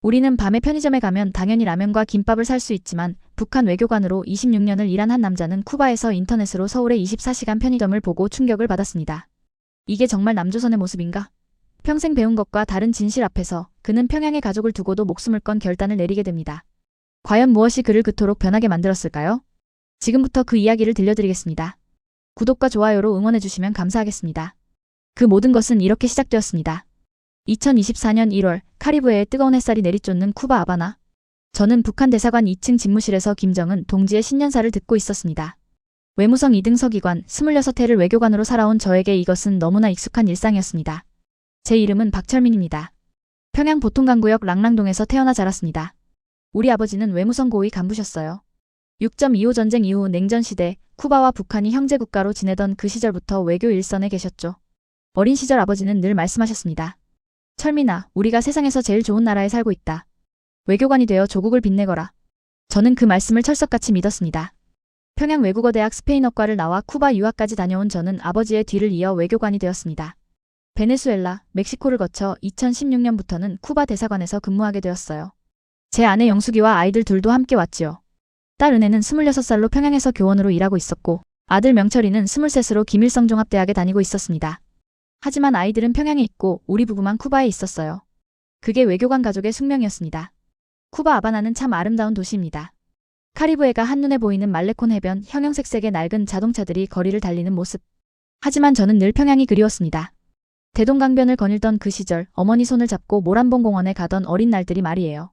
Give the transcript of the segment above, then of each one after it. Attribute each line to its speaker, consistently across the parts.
Speaker 1: 우리는 밤에 편의점에 가면 당연히 라면과 김밥을 살 수 있지만 북한 외교관으로 26년을 일한 한 남자는 쿠바에서 인터넷으로 서울의 24시간 편의점을 보고 충격을 받았습니다. 이게 정말 남조선의 모습인가? 평생 배운 것과 다른 진실 앞에서 그는 평양의 가족을 두고도 목숨을 건 결단을 내리게 됩니다. 과연 무엇이 그를 그토록 변하게 만들었을까요? 지금부터 그 이야기를 들려드리겠습니다. 구독과 좋아요로 응원해주시면 감사하겠습니다. 그 모든 것은 이렇게 시작되었습니다. 2024년 1월 카리브해에 뜨거운 햇살이 내리쫓는 쿠바 하바나. 저는 북한 대사관 2층 집무실에서 김정은 동지의 신년사를 듣고 있었습니다. 외무성 2등 서기관 26해를 외교관으로 살아온 저에게 이것은 너무나 익숙한 일상이었습니다. 제 이름은 박철민입니다. 평양 보통강구역 랑랑동에서 태어나 자랐습니다. 우리 아버지는 외무성 고위 간부셨어요. 6.25 전쟁 이후 냉전시대 쿠바와 북한이 형제국가로 지내던 그 시절부터 외교 일선에 계셨죠. 어린 시절 아버지는 늘 말씀하셨습니다. 철민아, 우리가 세상에서 제일 좋은 나라에 살고 있다. 외교관이 되어 조국을 빛내거라. 저는 그 말씀을 철석같이 믿었습니다. 평양 외국어대학 스페인어과를 나와 쿠바 유학까지 다녀온 저는 아버지의 뒤를 이어 외교관이 되었습니다. 베네수엘라, 멕시코를 거쳐 2016년부터는 쿠바 대사관에서 근무하게 되었어요. 제 아내 영숙이와 아이들 둘도 함께 왔지요. 딸 은혜는 26살로 평양에서 교원으로 일하고 있었고 아들 명철이는 23으로 김일성종합대학에 다니고 있었습니다. 하지만 아이들은 평양에 있고 우리 부부만 쿠바에 있었어요. 그게 외교관 가족의 숙명이었습니다. 쿠바 하바나는 참 아름다운 도시입니다. 카리브해가 한눈에 보이는 말레콘 해변, 형형색색의 낡은 자동차들이 거리를 달리는 모습. 하지만 저는 늘 평양이 그리웠습니다. 대동강변을 거닐던 그 시절 어머니 손을 잡고 모란봉 공원에 가던 어린 날들이 말이에요.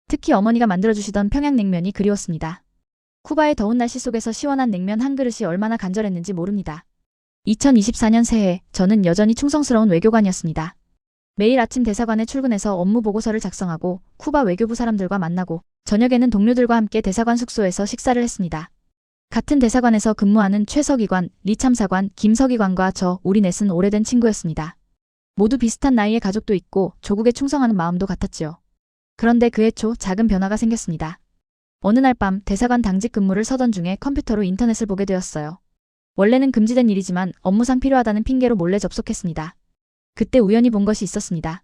Speaker 1: 특히 어머니가 만들어주시던 평양냉면이 그리웠습니다. 쿠바의 더운 날씨 속에서 시원한 냉면 한 그릇이 얼마나 간절했는지 모릅니다. 2024년 새해 저는 여전히 충성스러운 외교관이었습니다. 매일 아침 대사관에 출근해서 업무 보고서를 작성하고 쿠바 외교부 사람들과 만나고 저녁에는 동료들과 함께 대사관 숙소에서 식사를 했습니다. 같은 대사관에서 근무하는 최 서기관, 리 참사관, 김 서기관과 우리 넷은 오래된 친구였습니다. 모두 비슷한 나이의 가족도 있고 조국에 충성하는 마음도 같았지요. 그런데 그해 초 작은 변화가 생겼습니다. 어느 날 밤 대사관 당직 근무를 서던 중에 컴퓨터로 인터넷을 보게 되었어요. 원래는 금지된 일이지만 업무상 필요하다는 핑계로 몰래 접속했습니다. 그때 우연히 본 것이 있었습니다.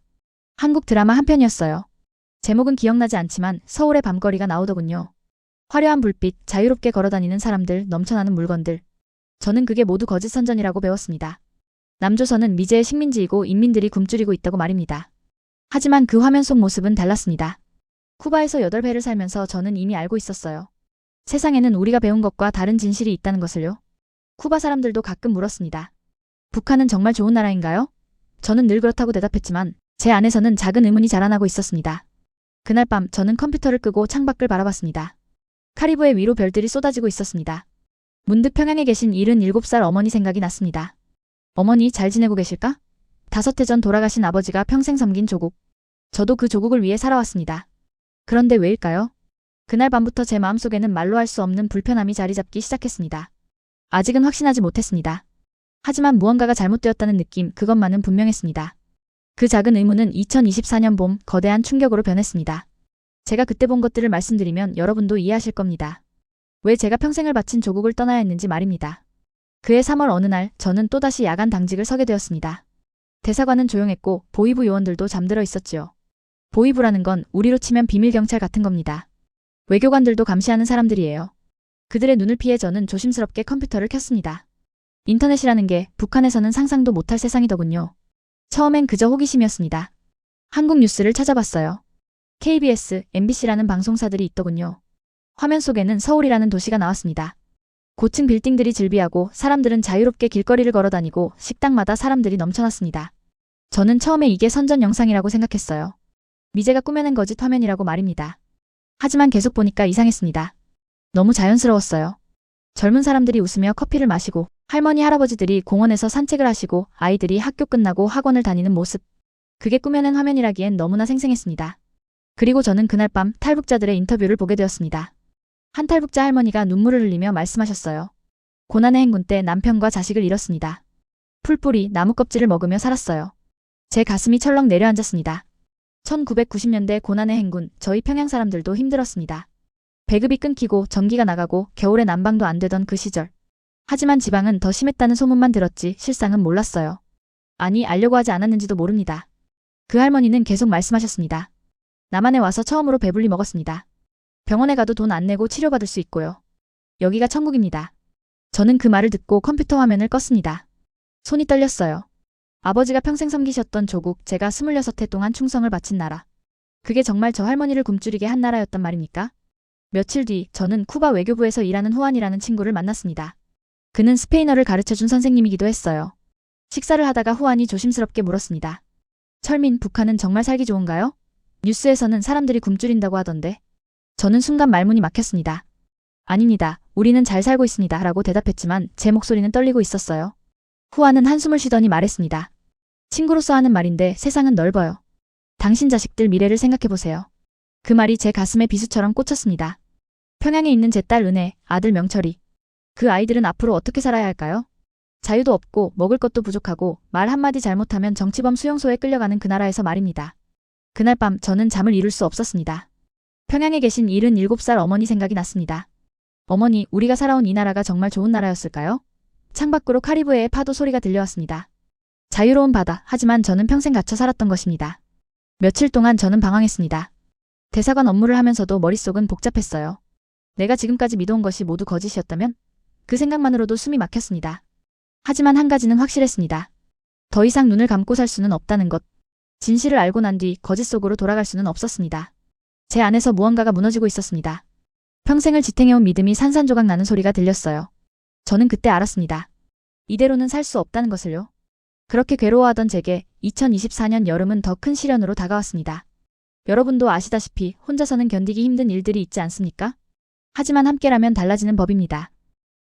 Speaker 1: 한국 드라마 한 편이었어요. 제목은 기억나지 않지만 서울의 밤거리가 나오더군요. 화려한 불빛, 자유롭게 걸어다니는 사람들, 넘쳐나는 물건들. 저는 그게 모두 거짓 선전이라고 배웠습니다. 남조선은 미제의 식민지이고 인민들이 굶주리고 있다고 말입니다. 하지만 그 화면 속 모습은 달랐습니다. 쿠바에서 8회를 살면서 저는 이미 알고 있었어요. 세상에는 우리가 배운 것과 다른 진실이 있다는 것을요. 쿠바 사람들도 가끔 물었습니다. 북한은 정말 좋은 나라인가요? 저는 늘 그렇다고 대답했지만 제 안에서는 작은 의문이 자라나고 있었습니다. 그날 밤 저는 컴퓨터를 끄고 창밖을 바라봤습니다. 카리브해 위로 별들이 쏟아지고 있었습니다. 문득 평양에 계신 77살 어머니 생각이 났습니다. 어머니 잘 지내고 계실까? 5해 전 돌아가신 아버지가 평생 섬긴 조국. 저도 그 조국을 위해 살아왔습니다. 그런데 왜일까요? 그날 밤부터 제 마음속에는 말로 할 수 없는 불편함이 자리 잡기 시작했습니다. 아직은 확신하지 못했습니다. 하지만 무언가가 잘못되었다는 느낌, 그것만은 분명했습니다. 그 작은 의문은 2024년 봄 거대한 충격으로 변했습니다. 제가 그때 본 것들을 말씀드리면 여러분도 이해하실 겁니다. 왜 제가 평생을 바친 조국을 떠나야 했는지 말입니다. 그해 3월 어느 날 저는 또다시 야간 당직을 서게 되었습니다. 대사관은 조용했고 보위부 요원들도 잠들어 있었지요. 보위부라는 건 우리로 치면 비밀경찰 같은 겁니다. 외교관들도 감시하는 사람들이에요. 그들의 눈을 피해 저는 조심스럽게 컴퓨터를 켰습니다. 인터넷이라는 게 북한에서는 상상도 못할 세상이더군요. 처음엔 그저 호기심이었습니다. 한국 뉴스를 찾아봤어요. KBS, MBC라는 방송사들이 있더군요. 화면 속에는 서울이라는 도시가 나왔습니다. 고층 빌딩들이 즐비하고 사람들은 자유롭게 길거리를 걸어다니고 식당마다 사람들이 넘쳐났습니다. 저는 처음에 이게 선전 영상이라고 생각했어요. 미제가 꾸며낸 거짓 화면이라고 말입니다. 하지만 계속 보니까 이상했습니다. 너무 자연스러웠어요. 젊은 사람들이 웃으며 커피를 마시고 할머니 할아버지들이 공원에서 산책을 하시고 아이들이 학교 끝나고 학원을 다니는 모습. 그게 꾸며낸 화면이라기엔 너무나 생생했습니다. 그리고 저는 그날 밤 탈북자들의 인터뷰를 보게 되었습니다. 한 탈북자 할머니가 눈물을 흘리며 말씀하셨어요. 고난의 행군 때 남편과 자식을 잃었습니다. 풀뿌리, 나무 껍질을 먹으며 살았어요. 제 가슴이 철렁 내려앉았습니다. 1990년대 고난의 행군, 저희 평양 사람들도 힘들었습니다. 배급이 끊기고 전기가 나가고 겨울에 난방도 안 되던 그 시절. 하지만 지방은 더 심했다는 소문만 들었지 실상은 몰랐어요. 아니, 알려고 하지 않았는지도 모릅니다. 그 할머니는 계속 말씀하셨습니다. 남한에 와서 처음으로 배불리 먹었습니다. 병원에 가도 돈 안 내고 치료받을 수 있고요. 여기가 천국입니다. 저는 그 말을 듣고 컴퓨터 화면을 껐습니다. 손이 떨렸어요. 아버지가 평생 섬기셨던 조국, 제가 26해 동안 충성을 바친 나라. 그게 정말 저 할머니를 굶주리게 한 나라였단 말입니까? 며칠 뒤 저는 쿠바 외교부에서 일하는 후안이라는 친구를 만났습니다. 그는 스페인어를 가르쳐준 선생님이기도 했어요. 식사를 하다가 후안이 조심스럽게 물었습니다. 철민, 북한은 정말 살기 좋은가요? 뉴스에서는 사람들이 굶주린다고 하던데. 저는 순간 말문이 막혔습니다. 아닙니다. 우리는 잘 살고 있습니다. 라고 대답했지만 제 목소리는 떨리고 있었어요. 후안은 한숨을 쉬더니 말했습니다. 친구로서 하는 말인데 세상은 넓어요. 당신 자식들 미래를 생각해보세요. 그 말이 제 가슴에 비수처럼 꽂혔습니다. 평양에 있는 제 딸 은혜, 아들 명철이. 그 아이들은 앞으로 어떻게 살아야 할까요? 자유도 없고 먹을 것도 부족하고 말 한마디 잘못하면 정치범 수용소에 끌려가는 그 나라에서 말입니다. 그날 밤 저는 잠을 이룰 수 없었습니다. 평양에 계신 77살 어머니 생각이 났습니다. 어머니, 우리가 살아온 이 나라가 정말 좋은 나라였을까요? 창밖으로 카리브해의 파도 소리가 들려왔습니다. 자유로운 바다, 하지만 저는 평생 갇혀 살았던 것입니다. 며칠 동안 저는 방황했습니다. 대사관 업무를 하면서도 머릿속은 복잡했어요. 내가 지금까지 믿어온 것이 모두 거짓이었다면? 그 생각만으로도 숨이 막혔습니다. 하지만 한 가지는 확실했습니다. 더 이상 눈을 감고 살 수는 없다는 것. 진실을 알고 난 뒤 거짓 속으로 돌아갈 수는 없었습니다. 제 안에서 무언가가 무너지고 있었습니다. 평생을 지탱해온 믿음이 산산조각 나는 소리가 들렸어요. 저는 그때 알았습니다. 이대로는 살 수 없다는 것을요. 그렇게 괴로워하던 제게 2024년 여름은 더 큰 시련으로 다가왔습니다. 여러분도 아시다시피 혼자서는 견디기 힘든 일들이 있지 않습니까? 하지만 함께라면 달라지는 법입니다.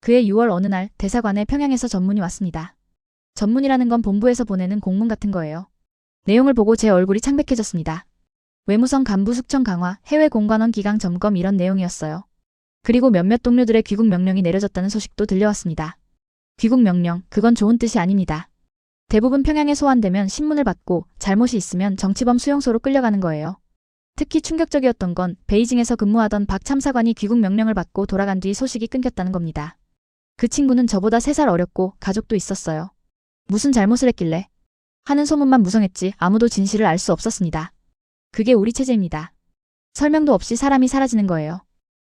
Speaker 1: 그해 6월 어느 날 대사관에 평양에서 전문이 왔습니다. 전문이라는 건 본부에서 보내는 공문 같은 거예요. 내용을 보고 제 얼굴이 창백해졌습니다. 외무성 간부 숙청 강화, 해외 공관원 기강 점검 이런 내용이었어요. 그리고 몇몇 동료들의 귀국 명령이 내려졌다는 소식도 들려왔습니다. 귀국 명령, 그건 좋은 뜻이 아닙니다. 대부분 평양에 소환되면 신문을 받고 잘못이 있으면 정치범 수용소로 끌려가는 거예요. 특히 충격적이었던 건 베이징에서 근무하던 박 참사관이 귀국 명령을 받고 돌아간 뒤 소식이 끊겼다는 겁니다. 그 친구는 저보다 3살 어렸고 가족도 있었어요. 무슨 잘못을 했길래? 하는 소문만 무성했지 아무도 진실을 알 수 없었습니다. 그게 우리 체제입니다. 설명도 없이 사람이 사라지는 거예요.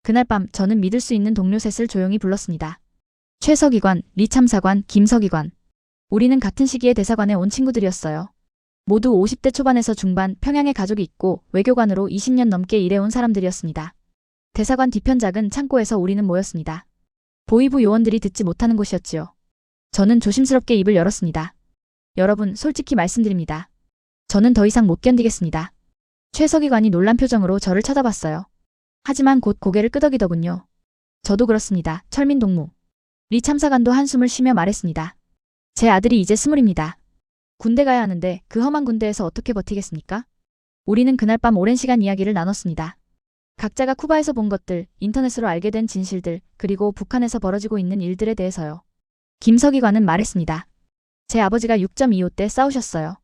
Speaker 1: 그날 밤 저는 믿을 수 있는 동료 셋을 조용히 불렀습니다. 최 서기관, 리 참사관, 김 서기관. 우리는 같은 시기에 대사관에 온 친구들이었어요. 모두 50대 초반에서 중반, 평양에 가족이 있고 외교관으로 20년 넘게 일해온 사람들이었습니다. 대사관 뒤편 작은 창고에서 우리는 모였습니다. 보위부 요원들이 듣지 못하는 곳이었지요. 저는 조심스럽게 입을 열었습니다. 여러분, 솔직히 말씀드립니다. 저는 더 이상 못 견디겠습니다. 최 서기관이 놀란 표정으로 저를 쳐다봤어요. 하지만 곧 고개를 끄덕이더군요. 저도 그렇습니다. 철민 동무. 리 참사관도 한숨을 쉬며 말했습니다. 제 아들이 이제 20입니다. 군대 가야 하는데 그 험한 군대에서 어떻게 버티겠습니까? 우리는 그날 밤 오랜 시간 이야기를 나눴습니다. 각자가 쿠바에서 본 것들, 인터넷으로 알게 된 진실들, 그리고 북한에서 벌어지고 있는 일들에 대해서요. 김 서기관은 말했습니다. 제 아버지가 6.25 때 싸우셨어요.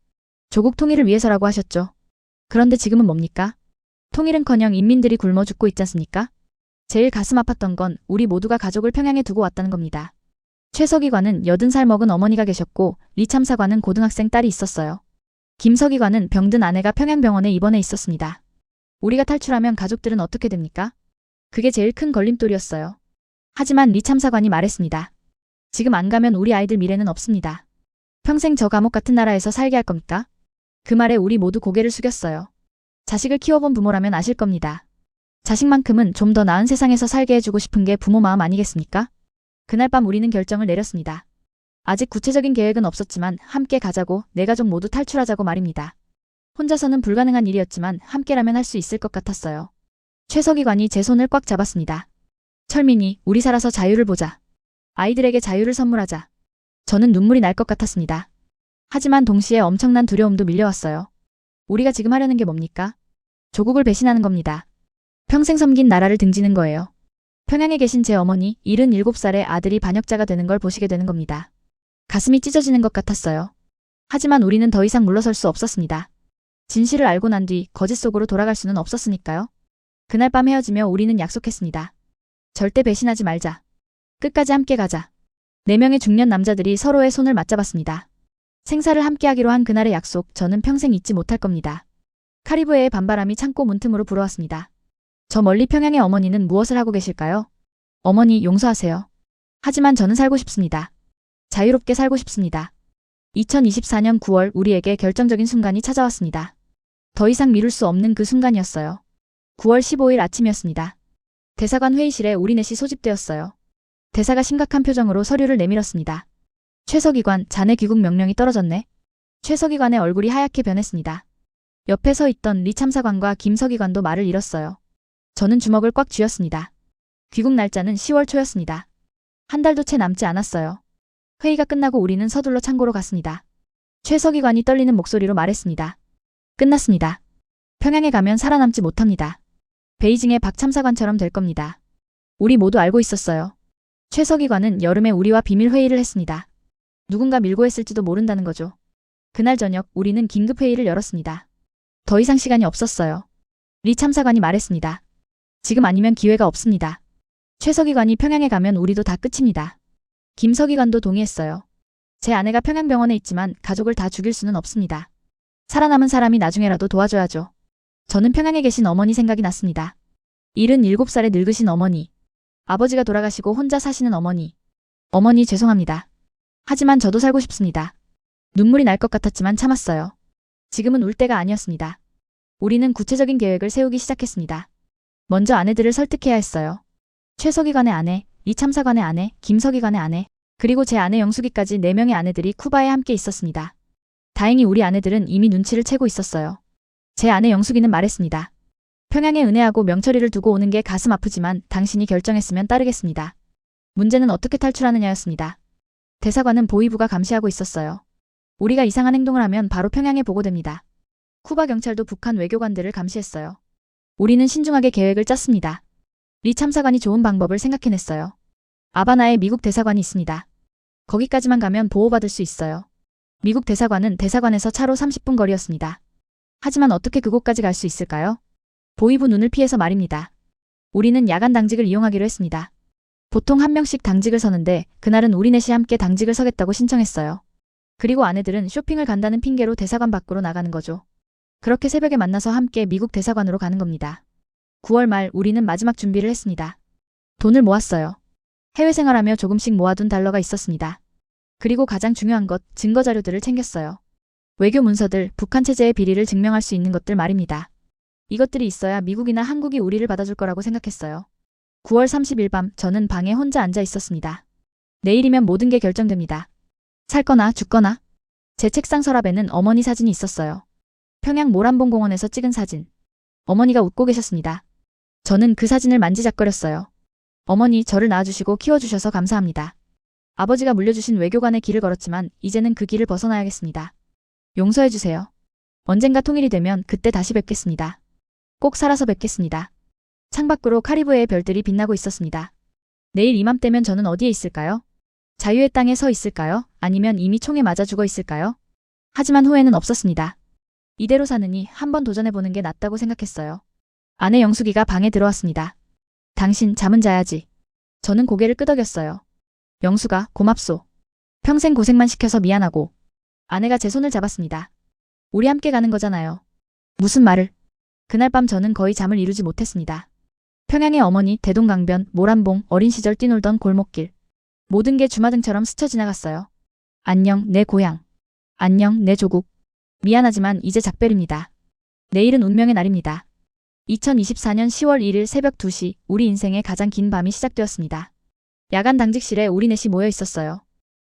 Speaker 1: 조국 통일을 위해서라고 하셨죠. 그런데 지금은 뭡니까? 통일은커녕 인민들이 굶어 죽고 있지 않습니까? 제일 가슴 아팠던 건 우리 모두가 가족을 평양에 두고 왔다는 겁니다. 최 서기관은 80살 먹은 어머니가 계셨고 리 참사관은 고등학생 딸이 있었어요. 김 서기관은 병든 아내가 평양병원에 입원해 있었습니다. 우리가 탈출하면 가족들은 어떻게 됩니까? 그게 제일 큰 걸림돌이었어요. 하지만 리 참사관이 말했습니다. 지금 안 가면 우리 아이들 미래는 없습니다. 평생 저 감옥 같은 나라에서 살게 할 겁니까? 그 말에 우리 모두 고개를 숙였어요. 자식을 키워본 부모라면 아실 겁니다. 자식만큼은 좀 더 나은 세상에서 살게 해주고 싶은 게 부모 마음 아니겠습니까? 그날 밤 우리는 결정을 내렸습니다. 아직 구체적인 계획은 없었지만 함께 가자고, 네 가족 모두 탈출하자고 말입니다. 혼자서는 불가능한 일이었지만 함께라면 할 수 있을 것 같았어요. 최 서기관이 제 손을 꽉 잡았습니다. 철민이, 우리 살아서 자유를 보자. 아이들에게 자유를 선물하자. 저는 눈물이 날 것 같았습니다. 하지만 동시에 엄청난 두려움도 밀려왔어요. 우리가 지금 하려는 게 뭡니까? 조국을 배신하는 겁니다. 평생 섬긴 나라를 등지는 거예요. 평양에 계신 제 어머니, 77살의 아들이 반역자가 되는 걸 보시게 되는 겁니다. 가슴이 찢어지는 것 같았어요. 하지만 우리는 더 이상 물러설 수 없었습니다. 진실을 알고 난 뒤 거짓 속으로 돌아갈 수는 없었으니까요. 그날 밤 헤어지며 우리는 약속했습니다. 절대 배신하지 말자. 끝까지 함께 가자. 4명의 중년 남자들이 서로의 손을 맞잡았습니다. 생사를 함께하기로 한 그날의 약속, 저는 평생 잊지 못할 겁니다. 카리브해의 밤바람이 창고 문틈으로 불어왔습니다. 저 멀리 평양의 어머니는 무엇을 하고 계실까요? 어머니, 용서하세요. 하지만 저는 살고 싶습니다. 자유롭게 살고 싶습니다. 2024년 9월 우리에게 결정적인 순간이 찾아왔습니다. 더 이상 미룰 수 없는 그 순간이었어요. 9월 15일 아침이었습니다. 대사관 회의실에 우리 넷이 소집되었어요. 대사가 심각한 표정으로 서류를 내밀었습니다. 최서기관, 자네 귀국 명령이 떨어졌네. 최서기관의 얼굴이 하얗게 변했습니다. 옆에 서 있던 리 참사관과 김 서기관도 말을 잃었어요. 저는 주먹을 꽉 쥐었습니다. 귀국 날짜는 10월 초였습니다. 한 달도 채 남지 않았어요. 회의가 끝나고 우리는 서둘러 창고로 갔습니다. 최서기관이 떨리는 목소리로 말했습니다. 끝났습니다. 평양에 가면 살아남지 못합니다. 베이징의 박 참사관처럼 될 겁니다. 우리 모두 알고 있었어요. 최서기관은 여름에 우리와 비밀 회의를 했습니다. 누군가 밀고 했을지도 모른다는 거죠. 그날 저녁 우리는 긴급 회의를 열었습니다. 더 이상 시간이 없었어요. 리 참사관이 말했습니다. 지금 아니면 기회가 없습니다. 최서기관이 평양에 가면 우리도 다 끝입니다. 김 서기관도 동의했어요. 제 아내가 평양병원에 있지만 가족을 다 죽일 수는 없습니다. 살아남은 사람이 나중에라도 도와줘야죠. 저는 평양에 계신 어머니 생각이 났습니다. 77살의 늙으신 어머니. 아버지가 돌아가시고 혼자 사시는 어머니. 어머니 죄송합니다. 하지만 저도 살고 싶습니다. 눈물이 날 것 같았지만 참았어요. 지금은 울 때가 아니었습니다. 우리는 구체적인 계획을 세우기 시작했습니다. 먼저 아내들을 설득해야 했어요. 최서기관의 아내, 이 참사관의 아내, 김 서기관의 아내, 그리고 제 아내 영숙이까지 4명의 아내들이 쿠바에 함께 있었습니다. 다행히 우리 아내들은 이미 눈치를 채고 있었어요. 제 아내 영숙이는 말했습니다. 평양에 은혜하고 명철이를 두고 오는 게 가슴 아프지만 당신이 결정했으면 따르겠습니다. 문제는 어떻게 탈출하느냐였습니다. 대사관은 보위부가 감시하고 있었어요. 우리가 이상한 행동을 하면 바로 평양에 보고됩니다. 쿠바 경찰도 북한 외교관들을 감시했어요. 우리는 신중하게 계획을 짰습니다. 리 참사관이 좋은 방법을 생각해냈어요. 아바나에 미국 대사관이 있습니다. 거기까지만 가면 보호받을 수 있어요. 미국 대사관은 대사관에서 차로 30분 거리였습니다. 하지만 어떻게 그곳까지 갈 수 있을까요? 보위부 눈을 피해서 말입니다. 우리는 야간 당직을 이용하기로 했습니다. 보통 한 명씩 당직을 서는데 그날은 우리 넷이 함께 당직을 서겠다고 신청했어요. 그리고 아내들은 쇼핑을 간다는 핑계로 대사관 밖으로 나가는 거죠. 그렇게 새벽에 만나서 함께 미국 대사관으로 가는 겁니다. 9월 말 우리는 마지막 준비를 했습니다. 돈을 모았어요. 해외 생활하며 조금씩 모아둔 달러가 있었습니다. 그리고 가장 중요한 것, 증거 자료들을 챙겼어요. 외교 문서들, 북한 체제의 비리를 증명할 수 있는 것들 말입니다. 이것들이 있어야 미국이나 한국이 우리를 받아줄 거라고 생각했어요. 9월 30일 밤 저는 방에 혼자 앉아 있었습니다. 내일이면 모든 게 결정됩니다. 살거나 죽거나. 제 책상 서랍에는 어머니 사진이 있었어요. 평양 모란봉공원에서 찍은 사진. 어머니가 웃고 계셨습니다. 저는 그 사진을 만지작거렸어요. 어머니, 저를 낳아주시고 키워주셔서 감사합니다. 아버지가 물려주신 외교관의 길을 걸었지만 이제는 그 길을 벗어나야겠습니다. 용서해주세요. 언젠가 통일이 되면 그때 다시 뵙겠습니다. 꼭 살아서 뵙겠습니다. 창밖으로 카리브해의 별들이 빛나고 있었습니다. 내일 이맘때면 저는 어디에 있을까요? 자유의 땅에 서 있을까요? 아니면 이미 총에 맞아 죽어 있을까요? 하지만 후회는 없었습니다. 이대로 사느니 한번 도전해보는 게 낫다고 생각했어요. 아내 영숙이가 방에 들어왔습니다. 당신 잠은 자야지. 저는 고개를 끄덕였어요. 영숙아, 고맙소. 평생 고생만 시켜서 미안하고. 아내가 제 손을 잡았습니다. 우리 함께 가는 거잖아요. 무슨 말을? 그날 밤 저는 거의 잠을 이루지 못했습니다. 평양의 어머니, 대동강변, 모란봉, 어린 시절 뛰놀던 골목길. 모든 게 주마등처럼 스쳐 지나갔어요. 안녕, 내 고향. 안녕, 내 조국. 미안하지만 이제 작별입니다. 내일은 운명의 날입니다. 2024년 10월 1일 새벽 2시, 우리 인생의 가장 긴 밤이 시작되었습니다. 야간 당직실에 우리 넷이 모여 있었어요.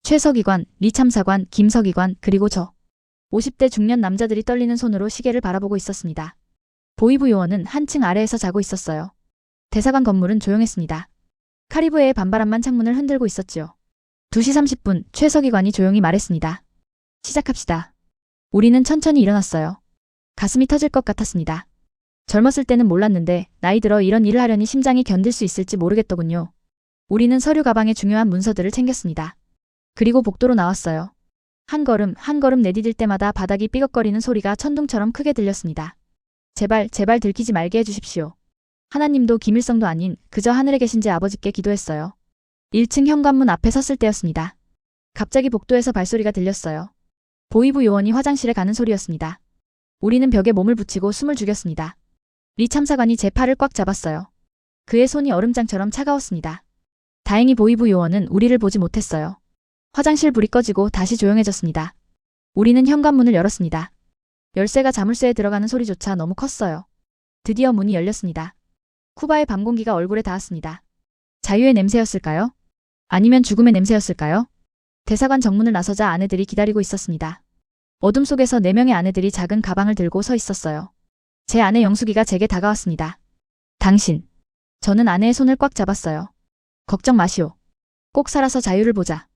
Speaker 1: 최서기관, 리 참사관, 김 서기관, 그리고 저. 50대 중년 남자들이 떨리는 손으로 시계를 바라보고 있었습니다. 보위부 요원은 한층 아래에서 자고 있었어요. 대사관 건물은 조용했습니다. 카리브해의 밤바람만 창문을 흔들고 있었지요. 2시 30분, 최서기관이 조용히 말했습니다. 시작합시다. 우리는 천천히 일어났어요. 가슴이 터질 것 같았습니다. 젊었을 때는 몰랐는데 나이 들어 이런 일을 하려니 심장이 견딜 수 있을지 모르겠더군요. 우리는 서류 가방에 중요한 문서들을 챙겼습니다. 그리고 복도로 나왔어요. 한 걸음 한 걸음 내디딜 때마다 바닥이 삐걱거리는 소리가 천둥처럼 크게 들렸습니다. 제발 제발 들키지 말게 해주십시오. 하나님도 김일성도 아닌 그저 하늘에 계신 제 아버지께 기도했어요. 1층 현관문 앞에 섰을 때였습니다. 갑자기 복도에서 발소리가 들렸어요. 보위부 요원이 화장실에 가는 소리였습니다. 우리는 벽에 몸을 붙이고 숨을 죽였습니다. 리 참사관이 제 팔을 꽉 잡았어요. 그의 손이 얼음장처럼 차가웠습니다. 다행히 보이부 요원은 우리를 보지 못했어요. 화장실 불이 꺼지고 다시 조용해졌습니다. 우리는 현관문을 열었습니다. 열쇠가 자물쇠에 들어가는 소리조차 너무 컸어요. 드디어 문이 열렸습니다. 쿠바의 밤 공기가 얼굴에 닿았습니다. 자유의 냄새였을까요? 아니면 죽음의 냄새였을까요? 대사관 정문을 나서자 아내들이 기다리고 있었습니다. 어둠 속에서 4명의 아내들이 작은 가방을 들고 서 있었어요. 제 아내 영숙이가 제게 다가왔습니다. 당신. 저는 아내의 손을 꽉 잡았어요. 걱정 마시오. 꼭 살아서 자유를 보자.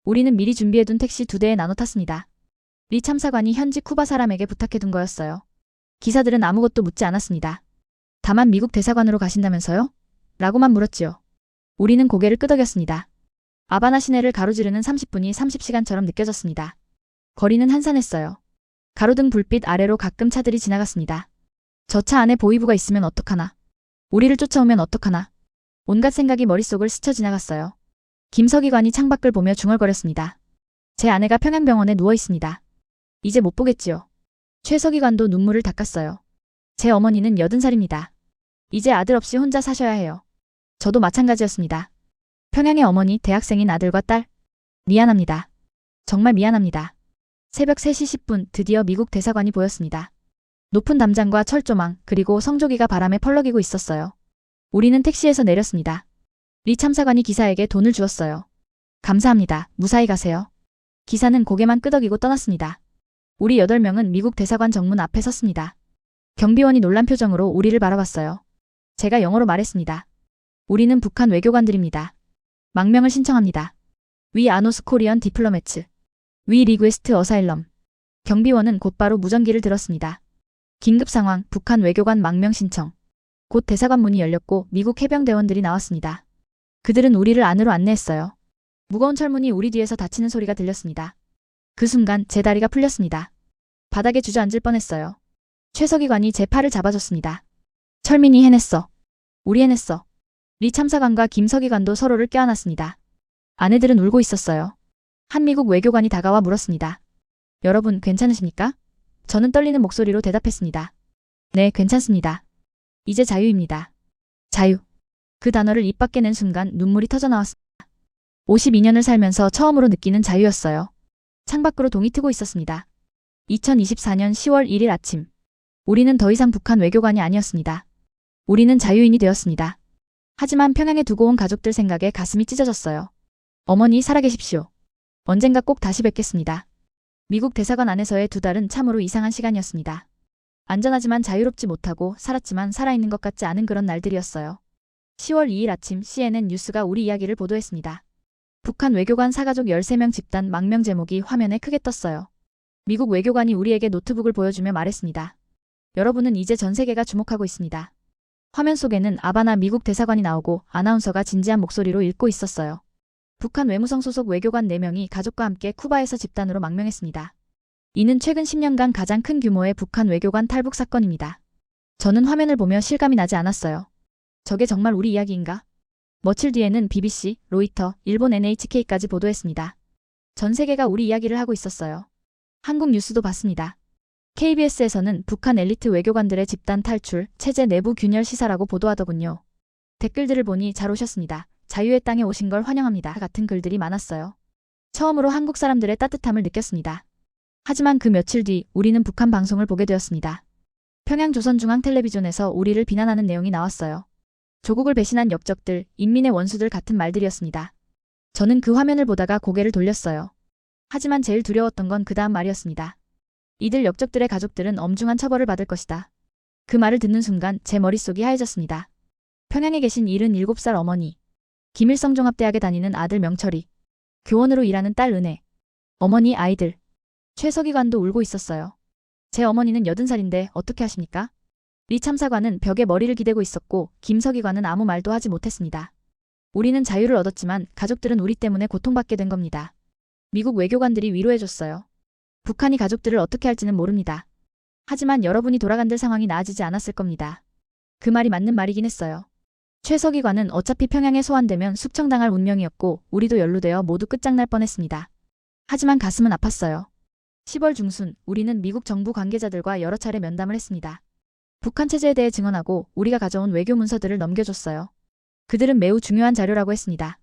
Speaker 1: 우리는 미리 준비해둔 택시 2대에 나눠 탔습니다. 리 참사관이 현지 쿠바 사람에게 부탁해둔 거였어요. 기사들은 아무것도 묻지 않았습니다. 다만 미국 대사관으로 가신다면서요? 라고만 물었지요. 우리는 고개를 끄덕였습니다. 아바나 시내를 가로지르는 30분이 30시간처럼 느껴졌습니다. 거리는 한산했어요. 가로등 불빛 아래로 가끔 차들이 지나갔습니다. 저 차 안에 보이부가 있으면 어떡하나. 우리를 쫓아오면 어떡하나. 온갖 생각이 머릿속을 스쳐 지나갔어요. 김서기관이 창밖을 보며 중얼거렸습니다. 제 아내가 평양병원에 누워 있습니다. 이제 못 보겠지요. 최서기관도 눈물을 닦았어요. 제 어머니는 80살입니다. 이제 아들 없이 혼자 사셔야 해요. 저도 마찬가지였습니다. 평양의 어머니, 대학생인 아들과 딸. 미안합니다. 정말 미안합니다. 새벽 3시 10분 드디어 미국 대사관이 보였습니다. 높은 담장과 철조망 그리고 성조기가 바람에 펄럭이고 있었어요. 우리는 택시에서 내렸습니다. 리 참사관이 기사에게 돈을 주었어요. 감사합니다. 무사히 가세요. 기사는 고개만 끄덕이고 떠났습니다. 우리 8명은 미국 대사관 정문 앞에 섰습니다. 경비원이 놀란 표정으로 우리를 바라봤어요. 제가 영어로 말했습니다. 우리는 북한 외교관들입니다. 망명을 신청합니다. 위 아노스 코리언 디플로매츠. 위 리퀘스트 어사일럼. 경비원은 곧바로 무전기를 들었습니다. 긴급 상황, 북한 외교관 망명 신청. 곧 대사관 문이 열렸고 미국 해병대원들이 나왔습니다. 그들은 우리를 안으로 안내했어요. 무거운 철문이 우리 뒤에서 닫히는 소리가 들렸습니다. 그 순간 제 다리가 풀렸습니다. 바닥에 주저앉을 뻔했어요. 최서기관이 제 팔을 잡아줬습니다. 철민이 해냈어. 우리 해냈어. 리 참사관과 김서기관도 서로를 껴안았습니다. 아내들은 울고 있었어요. 한 미국 외교관이 다가와 물었습니다. 여러분 괜찮으십니까? 저는 떨리는 목소리로 대답했습니다. 네, 괜찮습니다. 이제 자유입니다. 자유. 그 단어를 입 밖에 낸 순간 눈물이 터져나왔습니다. 52년을 살면서 처음으로 느끼는 자유였어요. 창밖으로 동이 트고 있었습니다. 2024년 10월 1일 아침. 우리는 더 이상 북한 외교관이 아니었습니다. 우리는 자유인이 되었습니다. 하지만 평양에 두고 온 가족들 생각에 가슴이 찢어졌어요. 어머니 살아계십시오. 언젠가 꼭 다시 뵙겠습니다. 미국 대사관 안에서의 2달은 참으로 이상한 시간이었습니다. 안전하지만 자유롭지 못하고 살았지만 살아있는 것 같지 않은 그런 날들이었어요. 10월 2일 아침 CNN 뉴스가 우리 이야기를 보도했습니다. 북한 외교관 사가족 13명 집단 망명 제목이 화면에 크게 떴어요. 미국 외교관이 우리에게 노트북을 보여주며 말했습니다. 여러분은 이제 전 세계가 주목하고 있습니다. 화면 속에는 아바나 미국 대사관이 나오고 아나운서가 진지한 목소리로 읽고 있었어요. 북한 외무성 소속 외교관 4명이 가족과 함께 쿠바에서 집단으로 망명했습니다. 이는 최근 10년간 가장 큰 규모의 북한 외교관 탈북 사건입니다. 저는 화면을 보며 실감이 나지 않았어요. 저게 정말 우리 이야기인가? 며칠 뒤에는 BBC, 로이터, 일본 NHK까지 보도했습니다. 전 세계가 우리 이야기를 하고 있었어요. 한국 뉴스도 봤습니다. KBS에서는 북한 엘리트 외교관들의 집단 탈출, 체제 내부 균열 시사라고 보도하더군요. 댓글들을 보니 잘 오셨습니다. 자유의 땅에 오신 걸 환영합니다. 같은 글들이 많았어요. 처음으로 한국 사람들의 따뜻함을 느꼈습니다. 하지만 그 며칠 뒤 우리는 북한 방송을 보게 되었습니다. 평양조선중앙텔레비전에서 우리를 비난하는 내용이 나왔어요. 조국을 배신한 역적들, 인민의 원수들 같은 말들이었습니다. 저는 그 화면을 보다가 고개를 돌렸어요. 하지만 제일 두려웠던 건 그 다음 말이었습니다. 이들 역적들의 가족들은 엄중한 처벌을 받을 것이다. 그 말을 듣는 순간 제 머릿속이 하얘졌습니다. 평양에 계신 77살 어머니, 김일성 종합대학에 다니는 아들 명철이, 교원으로 일하는 딸 은혜, 어머니 아이들, 최서기관도 울고 있었어요. 제 어머니는 80살인데 어떻게 하십니까? 리 참사관은 벽에 머리를 기대고 있었고 김서기관은 아무 말도 하지 못했습니다. 우리는 자유를 얻었지만 가족들은 우리 때문에 고통받게 된 겁니다. 미국 외교관들이 위로해줬어요. 북한이 가족들을 어떻게 할지는 모릅니다. 하지만 여러분이 돌아간들 상황이 나아지지 않았을 겁니다. 그 말이 맞는 말이긴 했어요. 최서기관은 어차피 평양에 소환되면 숙청당할 운명이었고 우리도 연루되어 모두 끝장날 뻔했습니다. 하지만 가슴은 아팠어요. 10월 중순 우리는 미국 정부 관계자들과 여러 차례 면담을 했습니다. 북한 체제에 대해 증언하고 우리가 가져온 외교 문서들을 넘겨줬어요. 그들은 매우 중요한 자료라고 했습니다.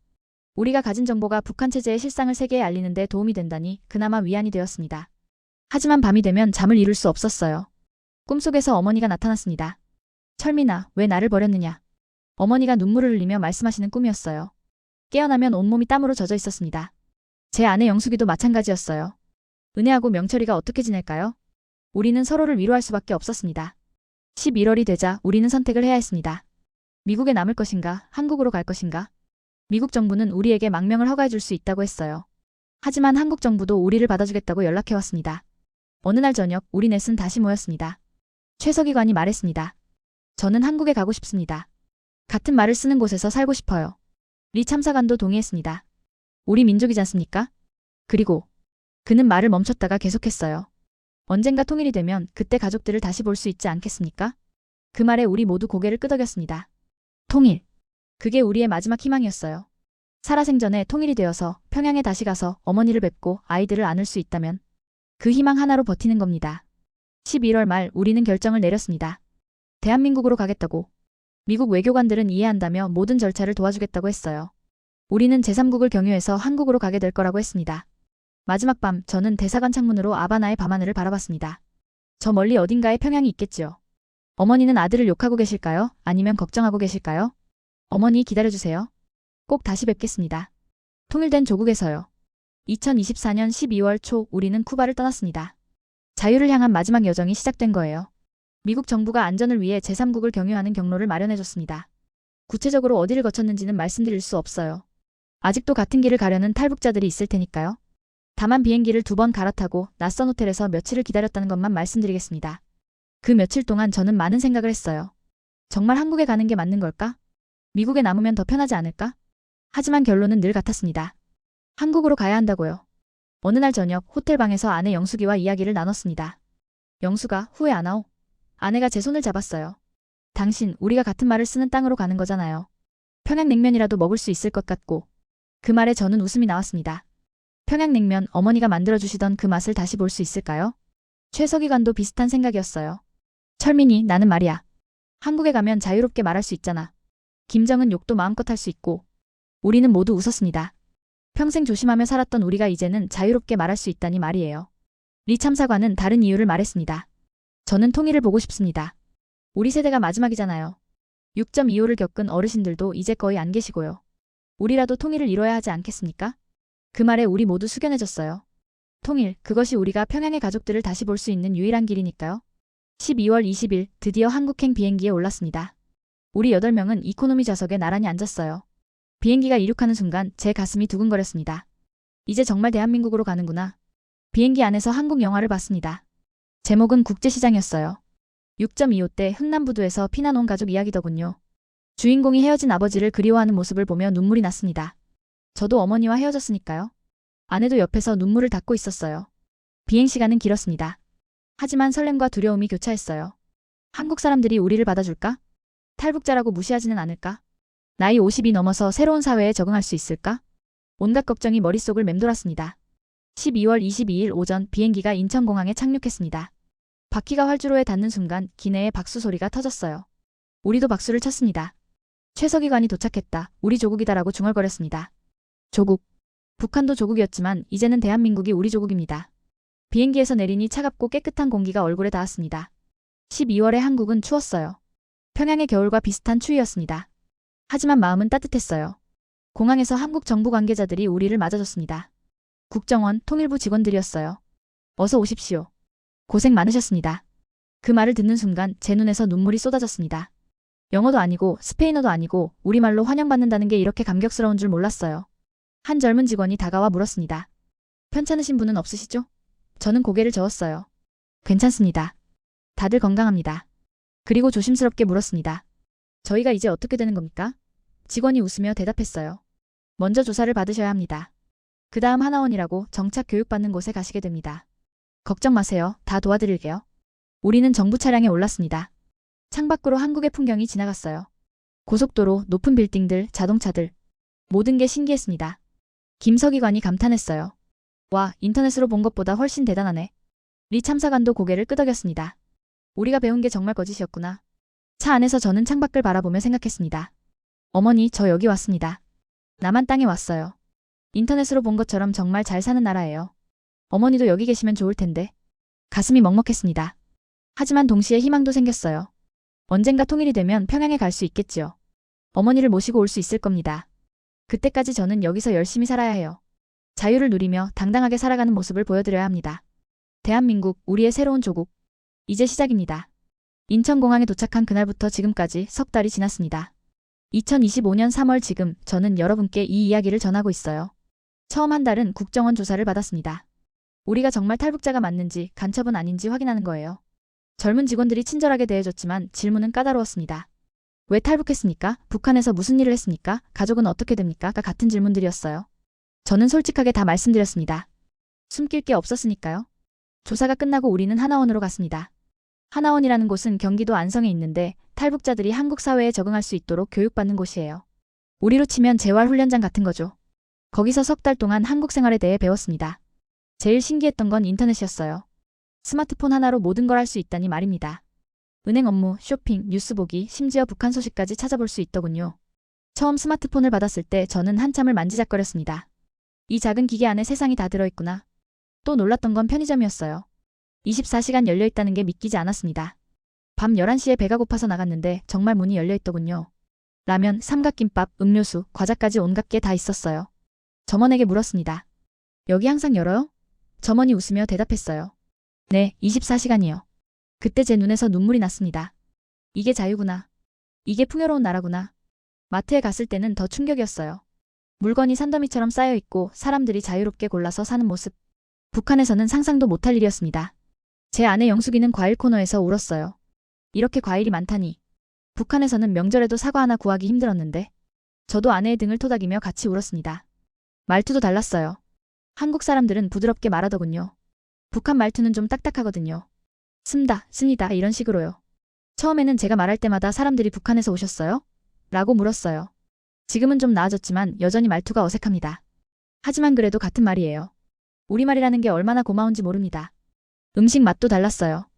Speaker 1: 우리가 가진 정보가 북한 체제의 실상을 세계에 알리는 데 도움이 된다니 그나마 위안이 되었습니다. 하지만 밤이 되면 잠을 이룰 수 없었어요. 꿈속에서 어머니가 나타났습니다. 철민아, 왜 나를 버렸느냐? 어머니가 눈물을 흘리며 말씀하시는 꿈이었어요. 깨어나면 온몸이 땀으로 젖어 있었습니다. 제 아내 영숙이도 마찬가지였어요. 은혜하고 명철이가 어떻게 지낼까요? 우리는 서로를 위로할 수밖에 없었습니다. 11월이 되자 우리는 선택을 해야 했습니다. 미국에 남을 것인가, 한국으로 갈 것인가? 미국 정부는 우리에게 망명을 허가해 줄 수 있다고 했어요. 하지만 한국 정부도 우리를 받아주겠다고 연락해왔습니다. 어느 날 저녁 우리 넷은 다시 모였습니다. 최서기관이 말했습니다. 저는 한국에 가고 싶습니다. 같은 말을 쓰는 곳에서 살고 싶어요. 리 참사관도 동의했습니다. 우리 민족이지 않습니까? 그리고 그는 말을 멈췄다가 계속했어요. 언젠가 통일이 되면 그때 가족들을 다시 볼 수 있지 않겠습니까? 그 말에 우리 모두 고개를 끄덕였습니다. 통일. 그게 우리의 마지막 희망이었어요. 살아생전에 통일이 되어서 평양에 다시 가서 어머니를 뵙고 아이들을 안을 수 있다면 그 희망 하나로 버티는 겁니다. 11월 말 우리는 결정을 내렸습니다. 대한민국으로 가겠다고. 미국 외교관들은 이해한다며 모든 절차를 도와주겠다고 했어요. 우리는 제3국을 경유해서 한국으로 가게 될 거라고 했습니다. 마지막 밤 저는 대사관 창문으로 아바나의 밤하늘을 바라봤습니다. 저 멀리 어딘가에 평양이 있겠지요. 어머니는 아들을 욕하고 계실까요? 아니면 걱정하고 계실까요? 어머니 기다려주세요. 꼭 다시 뵙겠습니다. 통일된 조국에서요. 2024년 12월 초 우리는 쿠바를 떠났습니다. 자유를 향한 마지막 여정이 시작된 거예요. 미국 정부가 안전을 위해 제3국을 경유하는 경로를 마련해줬습니다. 구체적으로 어디를 거쳤는지는 말씀드릴 수 없어요. 아직도 같은 길을 가려는 탈북자들이 있을 테니까요. 다만 비행기를 2번 갈아타고 낯선 호텔에서 며칠을 기다렸다는 것만 말씀드리겠습니다. 그 며칠 동안 저는 많은 생각을 했어요. 정말 한국에 가는 게 맞는 걸까? 미국에 남으면 더 편하지 않을까? 하지만 결론은 늘 같았습니다. 한국으로 가야 한다고요. 어느 날 저녁 호텔 방에서 아내 영숙이와 이야기를 나눴습니다. 영숙아, 후회 안 하오? 아내가 제 손을 잡았어요. 당신, 우리가 같은 말을 쓰는 땅으로 가는 거잖아요. 평양냉면이라도 먹을 수 있을 것 같고. 그 말에 저는 웃음이 나왔습니다. 평양냉면 어머니가 만들어주시던 그 맛을 다시 볼 수 있을까요? 최서기관도 비슷한 생각이었어요. 철민이, 나는 말이야. 한국에 가면 자유롭게 말할 수 있잖아. 김정은 욕도 마음껏 할 수 있고. 우리는 모두 웃었습니다. 평생 조심하며 살았던 우리가 이제는 자유롭게 말할 수 있다니 말이에요. 리 참사관은 다른 이유를 말했습니다. 저는 통일을 보고 싶습니다. 우리 세대가 마지막이잖아요. 6.25를 겪은 어르신들도 이제 거의 안 계시고요. 우리라도 통일을 이뤄야 하지 않겠습니까? 그 말에 우리 모두 숙연해졌어요. 통일, 그것이 우리가 평양의 가족들을 다시 볼 수 있는 유일한 길이니까요. 12월 20일 드디어 한국행 비행기에 올랐습니다. 우리 8명은 이코노미 좌석에 나란히 앉았어요. 비행기가 이륙하는 순간 제 가슴이 두근거렸습니다. 이제 정말 대한민국으로 가는구나. 비행기 안에서 한국 영화를 봤습니다. 제목은 국제시장이었어요. 6.25 때 흥남부두에서 피난 온 가족 이야기더군요. 주인공이 헤어진 아버지를 그리워하는 모습을 보며 눈물이 났습니다. 저도 어머니와 헤어졌으니까요. 아내도 옆에서 눈물을 닦고 있었어요. 비행시간은 길었습니다. 하지만 설렘과 두려움이 교차했어요. 한국 사람들이 우리를 받아줄까? 탈북자라고 무시하지는 않을까? 나이 50이 넘어서 새로운 사회에 적응할 수 있을까? 온갖 걱정이 머릿속을 맴돌았습니다. 12월 22일 오전 비행기가 인천공항에 착륙했습니다. 바퀴가 활주로에 닿는 순간 기내에 박수 소리가 터졌어요. 우리도 박수를 쳤습니다. 최서기관이 도착했다. 우리 조국이다라고 중얼거렸습니다. 조국. 북한도 조국이었지만 이제는 대한민국이 우리 조국입니다. 비행기에서 내리니 차갑고 깨끗한 공기가 얼굴에 닿았습니다. 12월의 한국은 추웠어요. 평양의 겨울과 비슷한 추위였습니다. 하지만 마음은 따뜻했어요. 공항에서 한국 정부 관계자들이 우리를 맞아줬습니다. 국정원, 통일부 직원들이었어요. 어서 오십시오. 고생 많으셨습니다. 그 말을 듣는 순간 제 눈에서 눈물이 쏟아졌습니다. 영어도 아니고 스페인어도 아니고 우리말로 환영받는다는 게 이렇게 감격스러운 줄 몰랐어요. 한 젊은 직원이 다가와 물었습니다. 편찮으신 분은 없으시죠? 저는 고개를 저었어요. 괜찮습니다. 다들 건강합니다. 그리고 조심스럽게 물었습니다. 저희가 이제 어떻게 되는 겁니까? 직원이 웃으며 대답했어요. 먼저 조사를 받으셔야 합니다. 그 다음 하나원이라고 정착 교육받는 곳에 가시게 됩니다. 걱정 마세요. 다 도와드릴게요. 우리는 정부 차량에 올랐습니다. 창밖으로 한국의 풍경이 지나갔어요. 고속도로, 높은 빌딩들, 자동차들. 모든 게 신기했습니다. 김서기관이 감탄했어요. 와, 인터넷으로 본 것보다 훨씬 대단하네. 리 참사관도 고개를 끄덕였습니다. 우리가 배운 게 정말 거짓이었구나. 차 안에서 저는 창밖을 바라보며 생각했습니다. 어머니, 저 여기 왔습니다. 남한 땅에 왔어요. 인터넷으로 본 것처럼 정말 잘 사는 나라예요. 어머니도 여기 계시면 좋을 텐데. 가슴이 먹먹했습니다. 하지만 동시에 희망도 생겼어요. 언젠가 통일이 되면 평양에 갈 수 있겠지요. 어머니를 모시고 올 수 있을 겁니다. 그때까지 저는 여기서 열심히 살아야 해요. 자유를 누리며 당당하게 살아가는 모습을 보여드려야 합니다. 대한민국, 우리의 새로운 조국. 이제 시작입니다. 인천공항에 도착한 그날부터 지금까지 석 달이 지났습니다. 2025년 3월 지금 저는 여러분께 이 이야기를 전하고 있어요. 처음 한 달은 국정원 조사를 받았습니다. 우리가 정말 탈북자가 맞는지 간첩은 아닌지 확인하는 거예요. 젊은 직원들이 친절하게 대해줬지만 질문은 까다로웠습니다. 왜 탈북했습니까? 북한에서 무슨 일을 했습니까? 가족은 어떻게 됩니까? 같은 질문들이었어요. 저는 솔직하게 다 말씀드렸습니다. 숨길 게 없었으니까요. 조사가 끝나고 우리는 하나원으로 갔습니다. 하나원이라는 곳은 경기도 안성에 있는데 탈북자들이 한국 사회에 적응할 수 있도록 교육받는 곳이에요. 우리로 치면 재활훈련장 같은 거죠. 거기서 석 달 동안 한국 생활에 대해 배웠습니다. 제일 신기했던 건 인터넷이었어요. 스마트폰 하나로 모든 걸 할 수 있다니 말입니다. 은행 업무, 쇼핑, 뉴스 보기, 심지어 북한 소식까지 찾아볼 수 있더군요. 처음 스마트폰을 받았을 때 저는 한참을 만지작거렸습니다. 이 작은 기계 안에 세상이 다 들어있구나. 또 놀랐던 건 편의점이었어요. 24시간 열려있다는 게 믿기지 않았습니다. 밤 11시에 배가 고파서 나갔는데 정말 문이 열려있더군요. 라면, 삼각김밥, 음료수, 과자까지 온갖 게 다 있었어요. 점원에게 물었습니다. 여기 항상 열어요? 점원이 웃으며 대답했어요. 네, 24시간이요. 그때 제 눈에서 눈물이 났습니다. 이게 자유구나. 이게 풍요로운 나라구나. 마트에 갔을 때는 더 충격이었어요. 물건이 산더미처럼 쌓여있고 사람들이 자유롭게 골라서 사는 모습. 북한에서는 상상도 못할 일이었습니다. 제 아내 영숙이는 과일 코너에서 울었어요. 이렇게 과일이 많다니. 북한에서는 명절에도 사과 하나 구하기 힘들었는데. 저도 아내의 등을 토닥이며 같이 울었습니다. 말투도 달랐어요. 한국 사람들은 부드럽게 말하더군요. 북한 말투는 좀 딱딱하거든요. 습니다, 습니다 이런 식으로요. 처음에는 제가 말할 때마다 사람들이 북한에서 오셨어요? 라고 물었어요. 지금은 좀 나아졌지만 여전히 말투가 어색합니다. 하지만 그래도 같은 말이에요. 우리말이라는 게 얼마나 고마운지 모릅니다. 음식 맛도 달랐어요.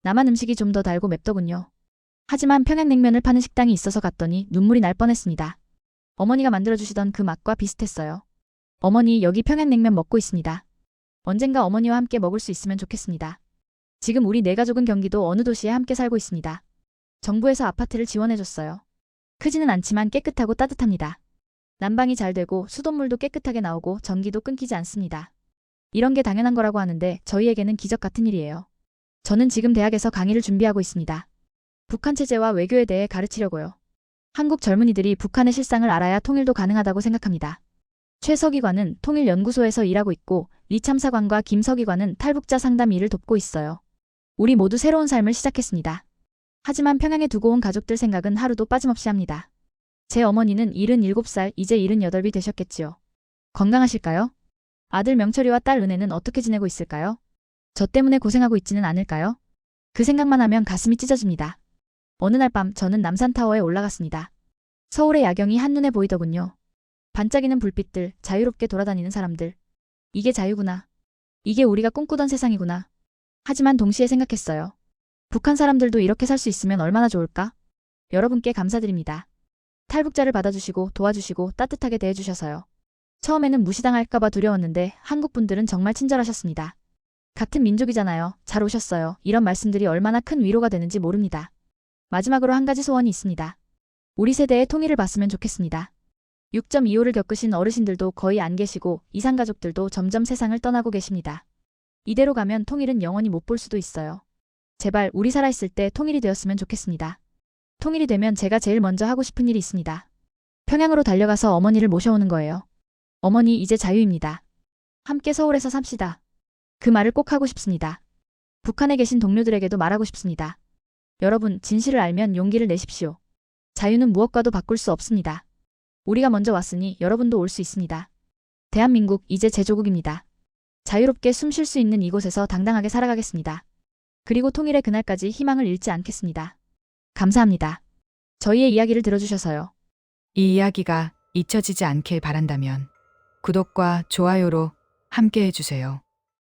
Speaker 1: 남한 음식이 좀 더 달고 맵더군요. 하지만 평양냉면을 파는 식당이 있어서 갔더니 눈물이 날 뻔했습니다. 어머니가 만들어주시던 그 맛과 비슷했어요. 어머니, 여기 평양냉면 먹고 있습니다. 언젠가 어머니와 함께 먹을 수 있으면 좋겠습니다. 지금 우리 네 가족은 경기도 어느 도시에 함께 살고 있습니다. 정부에서 아파트를 지원해줬어요. 크지는 않지만 깨끗하고 따뜻합니다. 난방이 잘 되고 수돗물도 깨끗하게 나오고 전기도 끊기지 않습니다. 이런 게 당연한 거라고 하는데 저희에게는 기적 같은 일이에요. 저는 지금 대학에서 강의를 준비하고 있습니다. 북한 체제와 외교에 대해 가르치려고요. 한국 젊은이들이 북한의 실상을 알아야 통일도 가능하다고 생각합니다. 최 서기관은 통일연구소에서 일하고 있고 리 참사관과 김 서기관은 탈북자 상담 일을 돕고 있어요. 우리 모두 새로운 삶을 시작했습니다. 하지만 평양에 두고 온 가족들 생각은 하루도 빠짐없이 합니다. 제 어머니는 77살, 이제 78이 되셨겠지요. 건강하실까요? 아들 명철이와 딸 은혜는 어떻게 지내고 있을까요? 저 때문에 고생하고 있지는 않을까요? 그 생각만 하면 가슴이 찢어집니다. 어느 날 밤 저는 남산타워에 올라갔습니다. 서울의 야경이 한눈에 보이더군요. 반짝이는 불빛들, 자유롭게 돌아다니는 사람들. 이게 자유구나. 이게 우리가 꿈꾸던 세상이구나. 하지만 동시에 생각했어요. 북한 사람들도 이렇게 살 수 있으면 얼마나 좋을까? 여러분께 감사드립니다. 탈북자를 받아주시고 도와주시고 따뜻하게 대해주셔서요. 처음에는 무시당할까봐 두려웠는데 한국 분들은 정말 친절하셨습니다. 같은 민족이잖아요. 잘 오셨어요. 이런 말씀들이 얼마나 큰 위로가 되는지 모릅니다. 마지막으로 한 가지 소원이 있습니다. 우리 세대의 통일을 봤으면 좋겠습니다. 6.25를 겪으신 어르신들도 거의 안 계시고 이산가족들도 점점 세상을 떠나고 계십니다. 이대로 가면 통일은 영원히 못 볼 수도 있어요. 제발 우리 살아있을 때 통일이 되었으면 좋겠습니다. 통일이 되면 제가 제일 먼저 하고 싶은 일이 있습니다. 평양으로 달려가서 어머니를 모셔오는 거예요. 어머니, 이제 자유입니다. 함께 서울에서 삽시다. 그 말을 꼭 하고 싶습니다. 북한에 계신 동료들에게도 말하고 싶습니다. 여러분, 진실을 알면 용기를 내십시오. 자유는 무엇과도 바꿀 수 없습니다. 우리가 먼저 왔으니 여러분도 올 수 있습니다. 대한민국, 이제 제 조국입니다. 자유롭게 숨 쉴 수 있는 이곳에서 당당하게 살아가겠습니다. 그리고 통일의 그날까지 희망을 잃지 않겠습니다. 감사합니다. 저희의 이야기를 들어주셔서요.
Speaker 2: 이 이야기가 잊혀지지 않길 바란다면 구독과 좋아요로 함께 해주세요.